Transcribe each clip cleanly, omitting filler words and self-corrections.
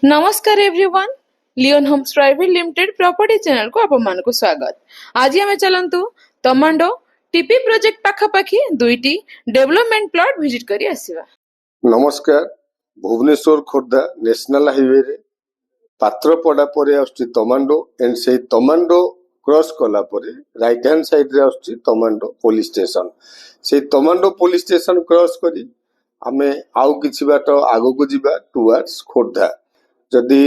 नमस्कार everyone. Leon homes private limited property channel को आपण मानक स्वागत। आज आम चलतु तमांडो टीपी प्रोजेक्ट पाखापाखि दुईटी डेवलपमेंट प्लॉट विजिट करी आसीबा। नमस्कार। भुवनेश्वर खोर्धा नेशनल हाईवे रे पात्रपड़ा परे आछी तमांडो एंड से तमांडो क्रॉस कला परे राइट हैंड साइड रे आछी तमांडो पुलिस स्टेशन। से तमांडो पुलिस स्टेशन क्रॉस करी आमे आउ किछि बाट आगो को जिबा टुवर्ड्स खोर्धा। जदि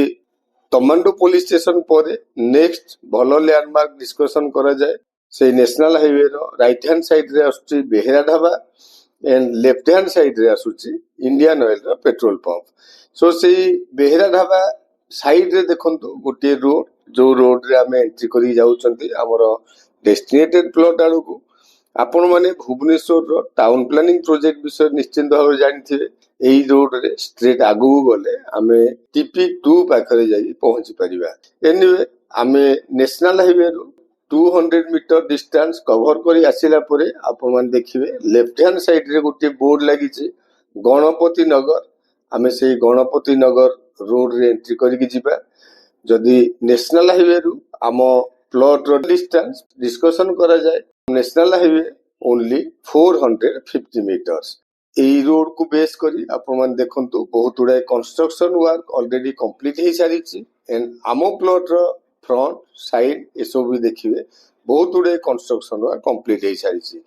तमांडो पुलिस स्टेशन परे नेक्स्ट भलो लैंडमार्क डिस्कशन करा जाए से national highway row right hand side रे आछी Behera dhaba and left hand side रे आछुची इंडियन ऑयल रो पेट्रोल पंप। सो से बेहेरा ढाबा साइड रे देखंतु गोटे रोड जो रोड रे आमे एंट्री करी जाउचंती हमर डेस्टिनेटेड प्लॉट आडू को। आपण माने भुवनेश्वर रो टाउन प्लानिंग प्रोजेक्ट विषय निश्चित भाव जानथिबे। एई रोड रे स्ट्रेट आगु गले आमे टीपी 2 पाखरे जाई पहुंची परिबा। एनीवे आमे नेशनल हाईवे रो 200 मीटर डिस्टेंस कवर करी आसिला परे आपण मान देखिबे लेफ्ट हैंड साइड रे गोटे बोर्ड लागि छि गणपति नगर। आमे सेई गणपति नगर रोड रे एंट्री करी कि जिबा। जदि नेशनल हाईवे रो आम प्लॉट रो डिस्टेंस डिस्कशन करा जाए नेशनल हाईवे ओनली 450 मीटर्स। एई रोड को बेस करी आपण मान देखंतु बहुत उडा कंस्ट्रक्शन वर्क ऑलरेडी कंप्लीट हे सारी छि एंड आम प्लॉट रो फ्रंट साइड ए सब भी देखिबे बहुत उडे कंस्ट्रक्शन वर्क कंप्लीट हे सारी छि।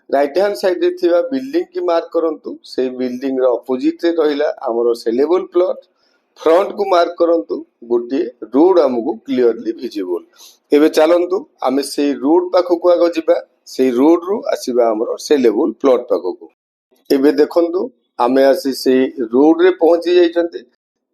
राइट हैंड साइड रे थिबा बिल्डिंग की मार्क करंतु। से बिल्डिंग रो अपोजिट रे रहिला हमरो सेलेबल प्लॉट। फ्रंट को मार्क करंतु गोटे रोड हमको क्लियरली विजिबल। एबे चलंतु आमे से रोड पाखो को आगो जिबा। से रोड रो आसीबा हमरो सेलेबल प्लॉट पाखो को। एबे देखंतु आमे आसी से रोड रे पहुंची जाइछन्ते।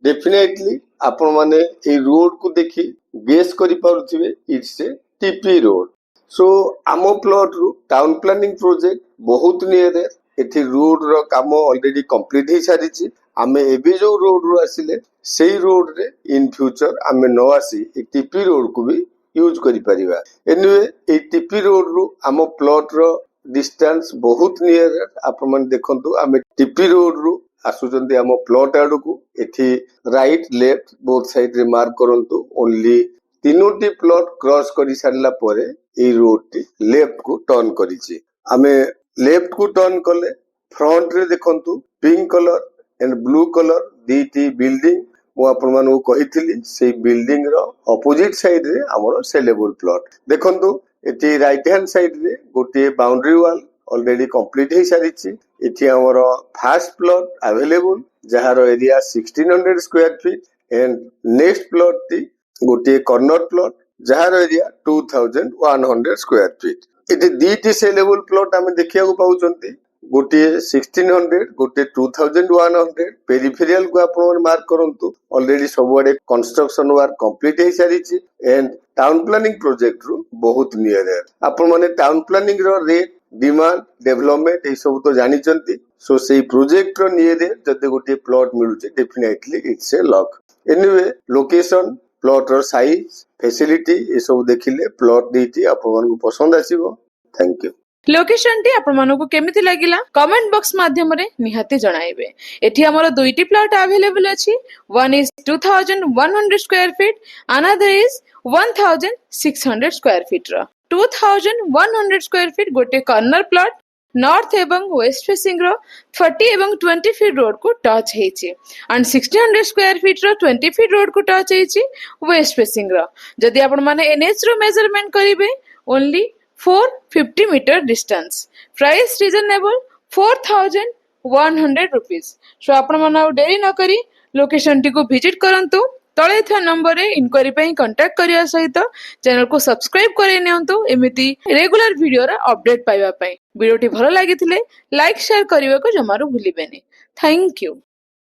डेफिनेटली आपण माने ए रोड को देखि गेस करि पारुथिबे it's a TP road. So आमो प्लॉट रो टाउन प्लानिंग प्रोजेक्ट बहुत नियर है। एथि रोड रो काम ऑलरेडी कंप्लीट हे सारी छि। आमे एबे जो रोड रो आसिले सेही रोड रे इन फ्यूचर आमे न आसी ए टीपी रोड को भी यूज करि परिबा। एनीवे ए टीपी रोड रो आमो प्लॉट रो डिस्टेंस बहुत नियर है। आपण मन देखंतु आमे टीपी रोड रो आसुचंती आमो प्लॉट आडू को। एथि राइट लेफ्ट बोथ साइड रे मार्क करंतु ओनली तीनोटी प्लॉट क्रॉस करि सारला परे ए रोड टी लेफ्ट को टर्न करिछि। आमे लेफ्ट को टर्न कले फ्रंट रे देखंतु pink colour and blue colour दीटी बिल्डिंग मु आपण मानू कहिथिली से बिल्डिंग रो अपोजिट साइड रे हमरो सेलेबल प्लॉट देखंतु। एटी राइट हैंड साइड रे गोटे बाउंड्री वॉल ऑलरेडी कंप्लीट हे सारी छि। एटी हमरो फर्स्ट प्लॉट अवेलेबल जहार area 1600 square feet and next plot टी गोटे कॉर्नर प्लॉट जहार एरिया 2100 स्क्वायर फीट। एटी दीटी सेलेबल प्लॉट हमें देखिया को पाउचंती। गोटे 1600 गोटे 2100 पेरिफेरियल को आपण मार्क करंतु ऑलरेडी सबुआडे कंस्ट्रक्शन वर्क कंप्लीट हे सारी छि एंड टाउन प्लानिंग प्रोजेक्ट रो बहुत नियर है। आपण माने टाउन प्लानिंग रो रेट डिमांड डेवलपमेंट ए सब तो जानि चंती। सो सेही प्रोजेक्ट रो नियर जदि गोटे प्लॉट मिलुचे definitely it's a luck. Anyway location plot रो साइज फैसिलिटी ए सब देखिले प्लॉट देती आपण मानकु पसंद आसीबो। Thank you. लोकेशन टी आपण मानकु केमिति लागिला कमेंट बॉक्स माध्यम रे निहाती जणाइबे। एठी हमर दुईटी प्लॉट अवेलेबल अछि। One is 2100 square feet another is 1600 square feet रो 2100 स्क्वायर फीट गोटे कॉर्नर प्लॉट नॉर्थ एवं वेस्ट फेसिंग रो 40 एवं 20 फीट रोड को टच हेछि एंड 1600 स्क्वायर फीट रो 20 फीट रोड को टच हेछि वेस्ट फेसिंग रो। जदि आपण माने एनएच रो मेजरमेंट करिवे only 450 metre distance. Price reasonable 4100 rupees. So आपण माने देरी न करी लोकेशन टी को विजिट करंतु। तळे था नंबर रे इंक्वायरी पई कांटेक्ट करिया सहित चैनल को सब्सक्राइब करे नियंतु एमिति रेगुलर वीडियो रा अपडेट पाइबा पई। वीडियो टी भलो लागिथिले लाइक शेयर करिवे को जमारो भूलिबेनी। Thank you.